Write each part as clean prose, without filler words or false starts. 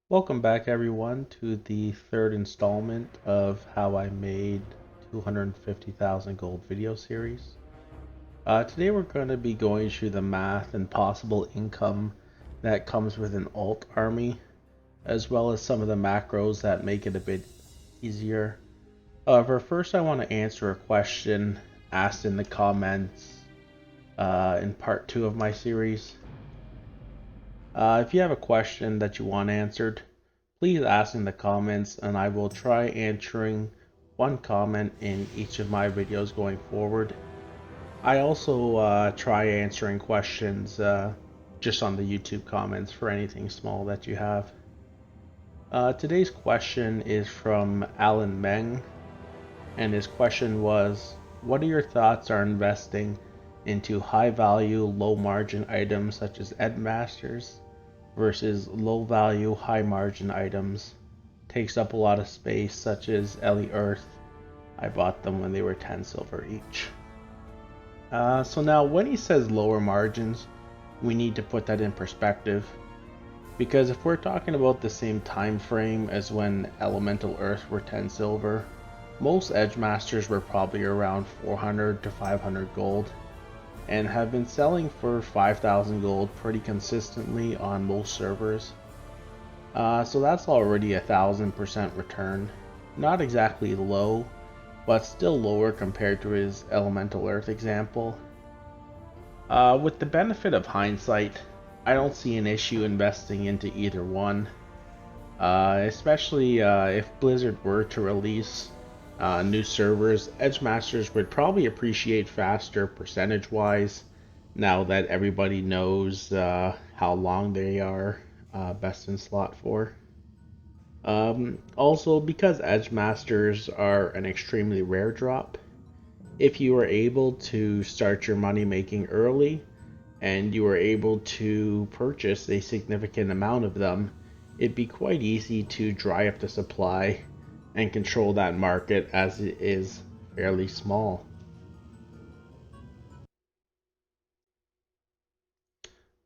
Welcome back everyone to the third installment of how I made 250,000 gold video series. Today we're going to be going through the math and possible income that comes with an alt army, as well as some of the macros that make it a bit easier. However, first I want to answer a question asked in the comments in part 2 of my series. If you have a question that you want answered, please ask in the comments and I will try answering one comment in each of my videos going forward. I also try answering questions just on the YouTube comments for anything small that you have. Today's question is from Alan Meng, and his question was, what are your thoughts on investing into high value, low margin items such as Edmasters versus low value, high margin items? Takes up a lot of space, such as Ellie Earth. I bought them when they were 10 silver each. So now when he says lower margins, we need to put that in perspective, because if we're talking about the same time frame as when Elemental Earth were 10 silver, most Edgemasters were probably around 400 to 500 gold, and have been selling for 5,000 gold pretty consistently on most servers. So that's already 1,000% return. Not exactly low, but still lower compared to his Elemental Earth example. With the benefit of hindsight, I don't see an issue investing into either one, especially if Blizzard were to release new servers. Edgemasters would probably appreciate faster percentage-wise now that everybody knows how long they are best in slot for. Also, because Edgemasters are an extremely rare drop, if you are able to start your money making early and you are able to purchase a significant amount of them, it'd be quite easy to dry up the supply and control that market as it is fairly small.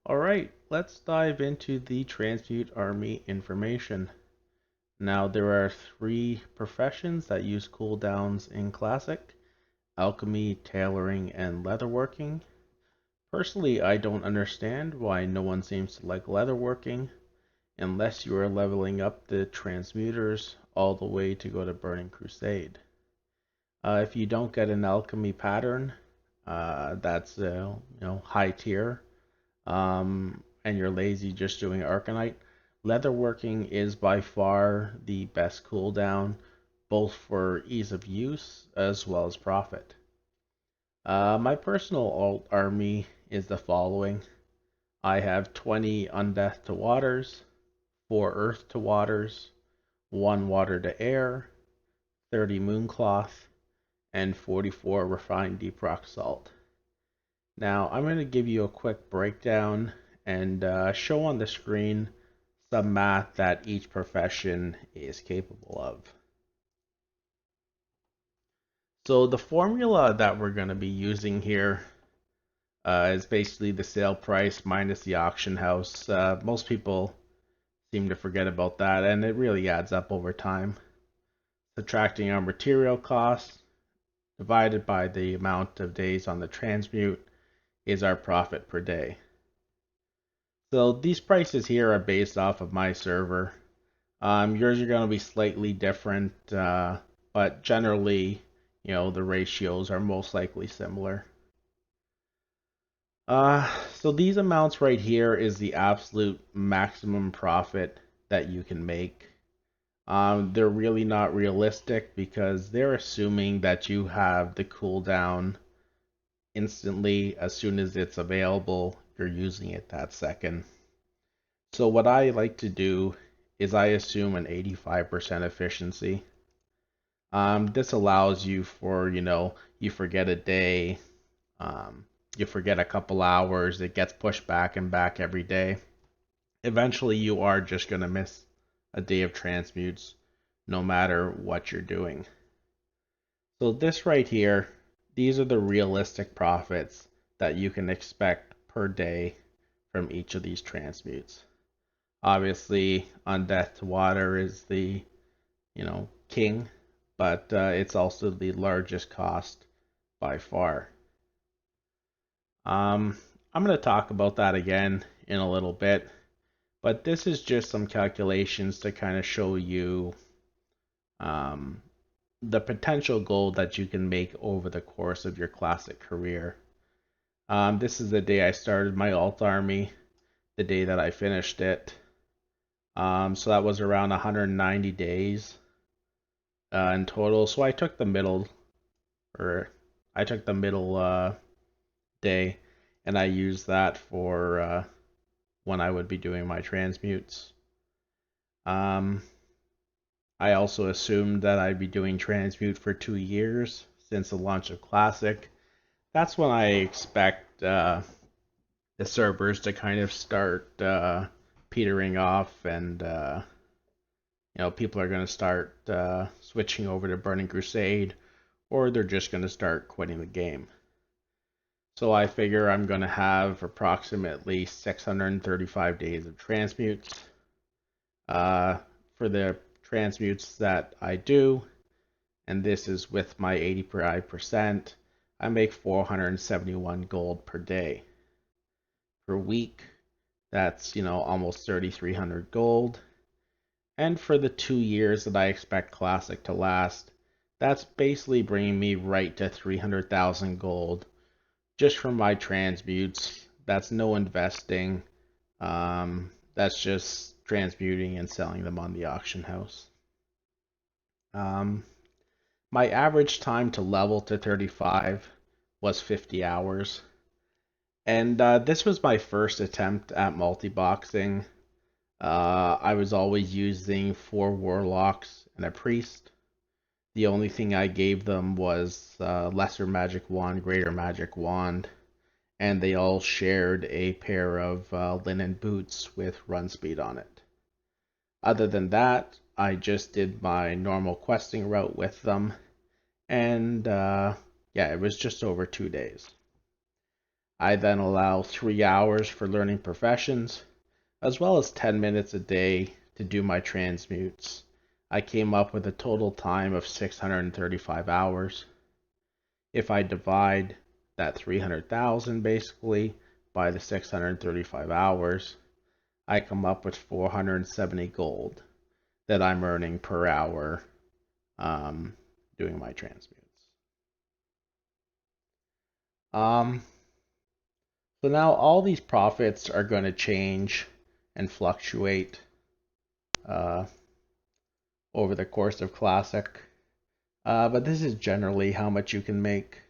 Alright, let's dive into the Transmute Army information. Now there are 3 professions that use cooldowns in Classic: Alchemy, Tailoring, and Leatherworking. Personally, I don't understand why no one seems to like Leatherworking, unless you are leveling up the Transmuters all the way to go to Burning Crusade. If you don't get an Alchemy pattern, that's high tier, and you're lazy just doing arcanite, leatherworking is by far the best cooldown, both for ease of use as well as profit. My personal alt army is the following. I have 20 undeath to waters, 4 earth to waters, 1 water to air, 30 mooncloth, and 44 refined deep rock salt. Now I'm going to give you a quick breakdown and show on the screen some math that each profession is capable of. So the formula that we're going to be using here is basically the sale price minus the auction house. Most people seem to forget about that, and it really adds up over time. Subtracting our material costs divided by the amount of days on the transmute is our profit per day. So these prices here are based off of my server. Yours are going to be slightly different, but generally, the ratios are most likely similar. So these amounts right here is the absolute maximum profit that you can make. They're really not realistic because they're assuming that you have the cooldown instantly as soon as it's available. You're using it that second. So what I like to do is I assume an 85% efficiency. This allows you for, you forget a day, you forget a couple hours, it gets pushed back and back every day. Eventually you are just going to miss a day of transmutes no matter what you're doing. So this right here, these are the realistic profits that you can expect per day from each of these transmutes. Obviously, Undeath to Water is the, king, but it's also the largest cost by far. Um, I'm going to talk about that again in a little bit, but this is just some calculations to kind of show you um, the potential gold that you can make over the course of your classic career. This is the day I started my alt army, the day that I finished it. So that was around 190 days in total. So or I took the middle day, and I used that for when I would be doing my transmutes. I also assumed that I'd be doing transmute for 2 years since the launch of Classic. That's when I expect the servers to kind of start petering off, and people are going to start switching over to Burning Crusade, or they're just going to start quitting the game. So I figure I'm going to have approximately 635 days of transmutes. For the transmutes that I do, and this is with my 85%, I make 471 gold per day. Per week, that's, almost 3,300 gold. And for the 2 years that I expect Classic to last, that's basically bringing me right to 300,000 gold just from my transmutes. That's no investing. That's just transmuting and selling them on the auction house. My average time to level to 35 was 50 hours. And this was my first attempt at multi-boxing. I was always using 4 warlocks and a priest. The only thing I gave them was lesser magic wand, greater magic wand, and they all shared a pair of linen boots with run speed on it. Other than that, I just did my normal questing route with them, and it was just over 2 days. I then allow 3 hours for learning professions, as well as 10 minutes a day to do my transmutes. I came up with a total time of 635 hours. If I divide that 300,000 basically by the 635 hours, I come up with 470 gold that I'm earning per hour doing my transmutes. So now all these profits are going to change and fluctuate over the course of Classic. But this is generally how much you can make.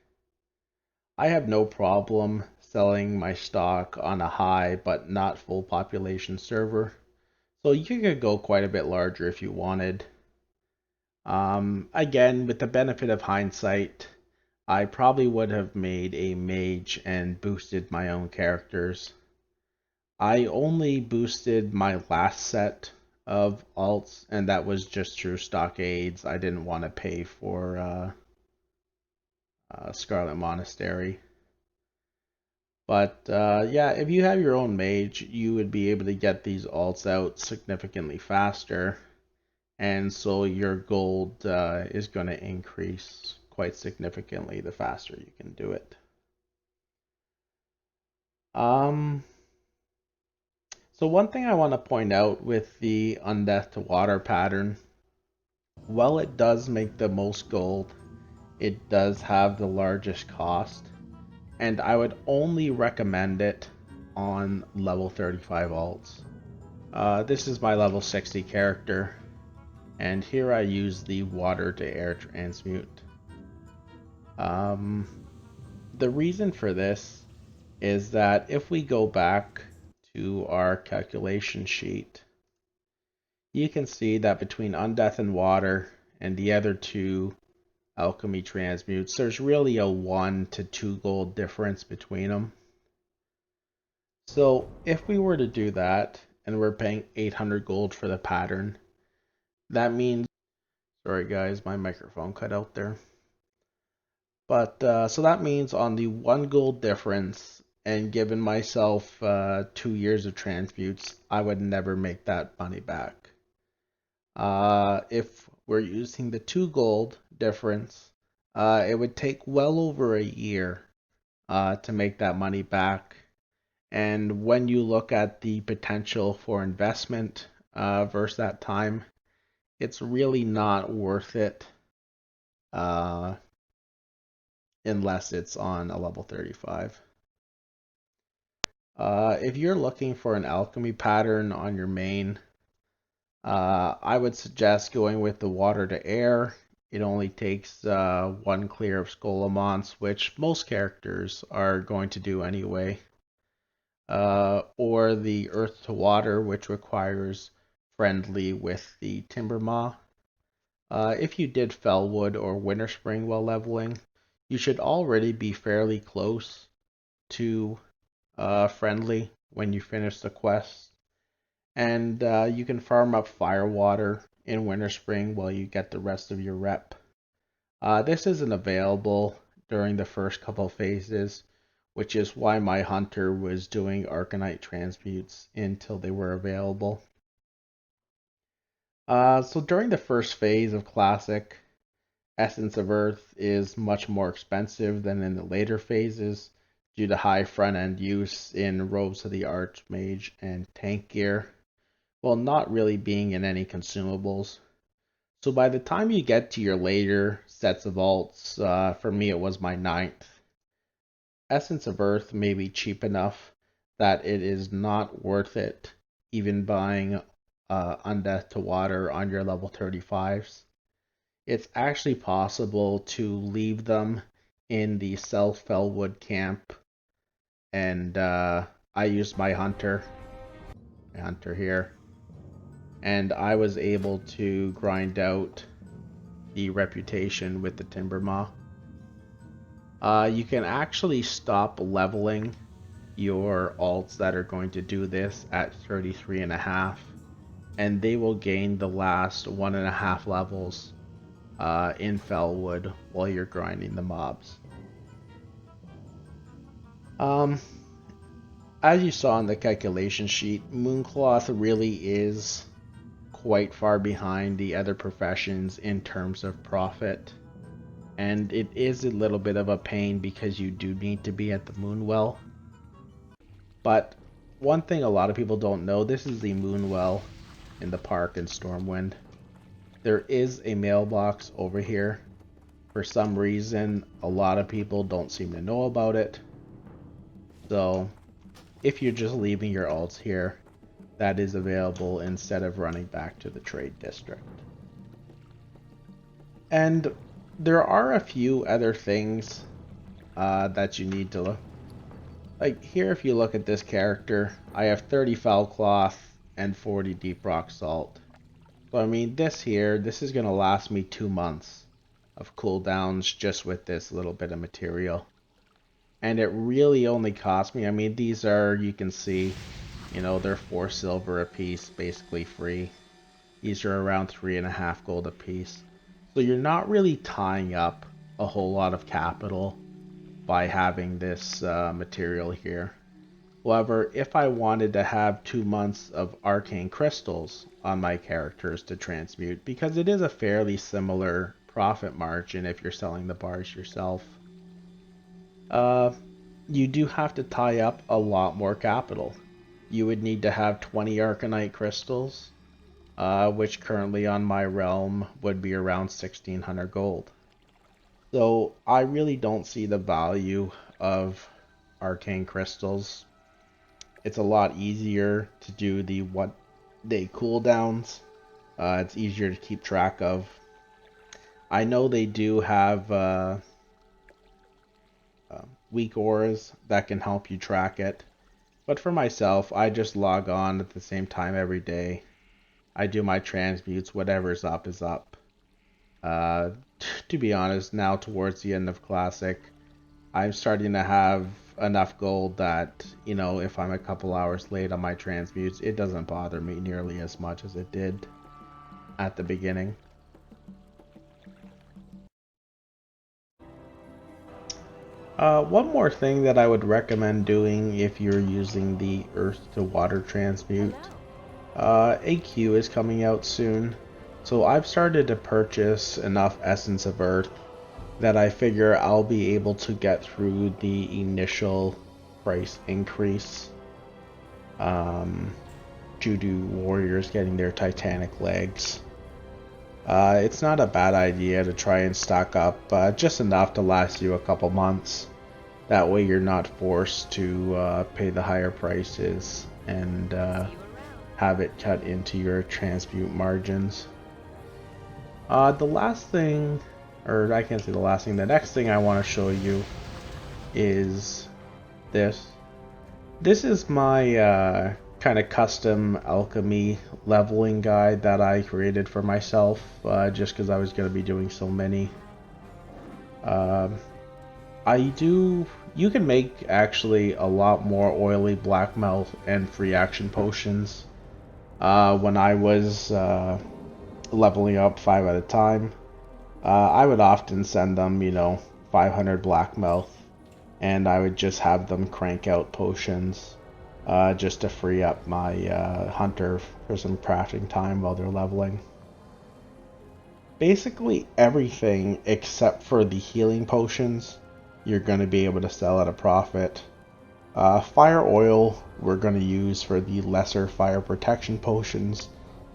I have no problem selling my stock on a high but not full population server. So you could go quite a bit larger if you wanted. Again, with the benefit of hindsight, I probably would have made a mage and boosted my own characters. I only boosted my last set of alts, and that was just through stockades. I didn't want to pay for Scarlet Monastery. But if you have your own mage, you would be able to get these alts out significantly faster, and so your gold is going to increase quite significantly the faster you can do it. So one thing I want to point out with the Undeath to Water pattern, while it does make the most gold, it does have the largest cost, and I would only recommend it on level 35 alts. This is my level 60 character, and here I use the water to air transmute. The reason for this is that if we go back to our calculation sheet, you can see that between Undeath and Water and the other two Alchemy transmutes, there's really a 1 to 2 gold difference between them. So if we were to do that, and we're paying 800 gold for the pattern, that means, sorry guys, my microphone cut out there. But so that means on the 1 gold difference, and given myself 2 years of transmutes, I would never make that money back. If we're using the 2 gold difference, it would take well over a year to make that money back. And when you look at the potential for investment versus that time, it's really not worth it unless it's on a level 35. If you're looking for an alchemy pattern on your main, I would suggest going with the water to air. It only takes 1 clear of Scholomance, which most characters are going to do anyway. Or the earth to water, which requires friendly with the timber maw. If you did Fellwood or Winter Spring while leveling, you should already be fairly close to friendly when you finish the quest. And you can farm up Firewater in Winter Spring while you get the rest of your rep. This isn't available during the first couple phases, which is why my hunter was doing arcanite transmutes until they were available. So during the first phase of Classic, Essence of Earth is much more expensive than in the later phases due to high front-end use in Robes of the Archmage and tank gear, while not really being in any consumables. So by the time you get to your later sets of alts, for me it was my 9th, Essence of Earth may be cheap enough that it is not worth it even buying Undeath to Water on your level 35s. It's actually possible to leave them in the South Fellwood camp, and I used my hunter here, and I was able to grind out the reputation with the timber maw. You can actually stop leveling your alts that are going to do this at 33.5, and they will gain the last 1.5 levels in Fellwood while you're grinding the mobs. As you saw in the calculation sheet, mooncloth really is quite far behind the other professions in terms of profit. And it is a little bit of a pain because you do need to be at the Moonwell. But one thing a lot of people don't know, this is the Moonwell in the park in Stormwind. There is a mailbox over here. For some reason, a lot of people don't seem to know about it. So if you're just leaving your alts here, that is available instead of running back to the trade district. And there are a few other things that you need to look. Like here, if you look at this character, I have 30 foul cloth and 40 deep rock salt. So I mean, this is gonna last me 2 months of cooldowns just with this little bit of material. And it really only cost me, I mean, these are, you can see, you know, they're 4 silver a piece, basically free. These are around 3.5 gold a piece. So you're not really tying up a whole lot of capital by having this material here. However, if I wanted to have 2 months of arcane crystals on my characters to transmute, because it is a fairly similar profit margin if you're selling the bars yourself, you do have to tie up a lot more capital. You would need to have 20 arcanite crystals, which currently on my realm would be around 1600 gold. So I really don't see the value of arcane crystals. It's a lot easier to do the 1 day cooldowns. It's easier to keep track of. I know they do have weak auras that can help you track it. But for myself, I just log on at the same time every day. I do my transmutes, whatever's up is up. To be honest, now towards the end of Classic, I'm starting to have enough gold that, you know, if I'm a couple hours late on my transmutes, it doesn't bother me nearly as much as it did at the beginning. One more thing that I would recommend doing if you're using the earth to water transmute. AQ is coming out soon, so I've started to purchase enough Essence of Earth that I figure I'll be able to get through the initial price increase due to warriors getting their Titanic legs. It's not a bad idea to try and stock up just enough to last you a couple months. That way you're not forced to pay the higher prices and have it cut into your transmute margins. The last thing, or I can't say the last thing, the next thing I want to show you is this. This is my kind of custom alchemy leveling guide that I created for myself just because I was going to be doing so many. You can make actually a lot more oily black melt and free action potions. When I was leveling up 5 at a time, I would often send them, 500 black melt, and I would just have them crank out potions just to free up my hunter for some crafting time while they're leveling. Basically everything except for the healing potions you're going to be able to sell at a profit. Fire oil we're going to use for the lesser fire protection potions,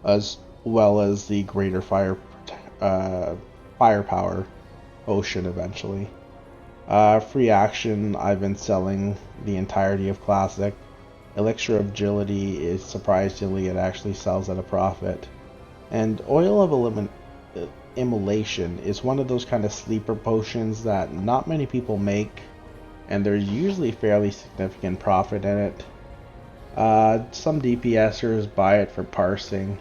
as well as the greater firepower potion eventually. Free action I've been selling the entirety of classic. Elixir of agility is surprisingly it actually sells at a profit. And oil of immolation is one of those kind of sleeper potions that not many people make, and there's usually fairly significant profit in it. Some DPSers buy it for parsing,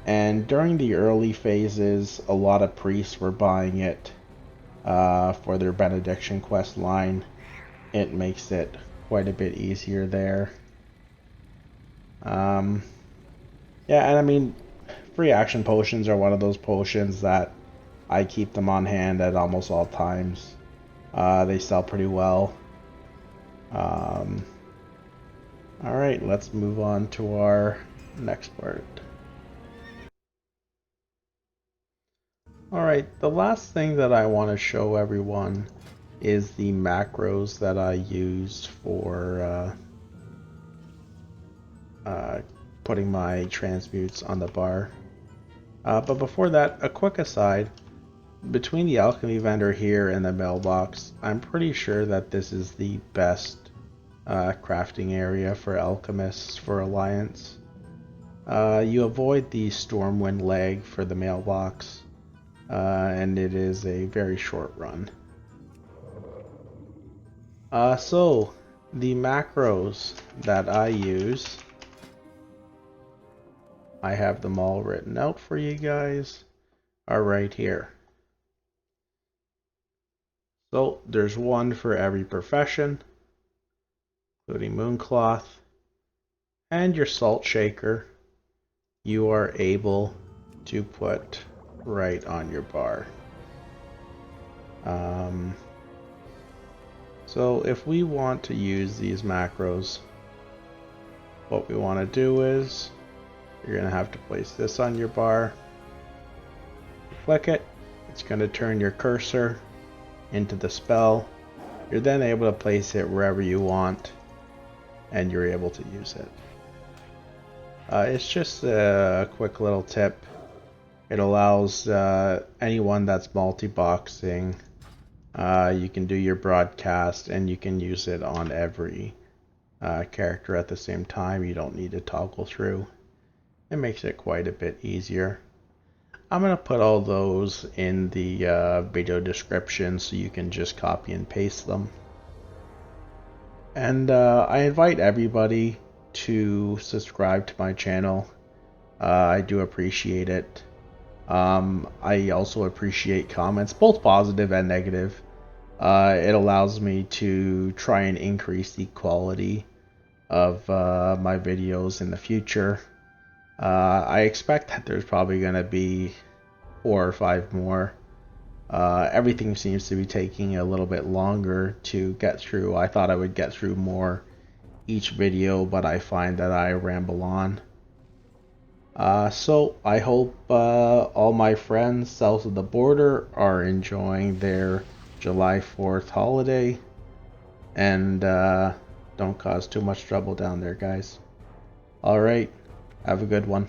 and during the early phases a lot of priests were buying it for their benediction quest line. It makes it quite a bit easier there. Yeah, and I mean, free action potions are one of those potions that I keep them on hand at almost all times. They sell pretty well. Alright, let's move on to our next part. Alright, the last thing that I want to show everyone is the macros that I use for putting my transmutes on the bar. But before that, a quick aside. Between the alchemy vendor here and the mailbox, I'm pretty sure that this is the best crafting area for alchemists for Alliance. You avoid the Stormwind lag for the mailbox, and it is a very short run. So, the macros that I use, I have them all written out for you guys, are right here. So there's one for every profession, including mooncloth, and your salt shaker you are able to put right on your bar. So if we want to use these macros, what we want to do is you're going to have to place this on your bar. Click it, it's going to turn your cursor into the spell. You're then able to place it wherever you want, and you're able to use it. It's just a quick little tip. It allows anyone that's multi-boxing, you can do your broadcast and you can use it on every character at the same time. You don't need to toggle through. It makes it quite a bit easier. I'm going to put all those in the video description so you can just copy and paste them. And I invite everybody to subscribe to my channel. I do appreciate it. I also appreciate comments, both positive and negative. It allows me to try and increase the quality of my videos in the future. I expect that there's probably going to be 4 or 5 more Everything seems to be taking a little bit longer to get through. I thought I would get through more each video, but I find that I ramble on. So I hope all my friends south of the border are enjoying their July 4th holiday, and don't cause too much trouble down there, guys. Alright, have a good one.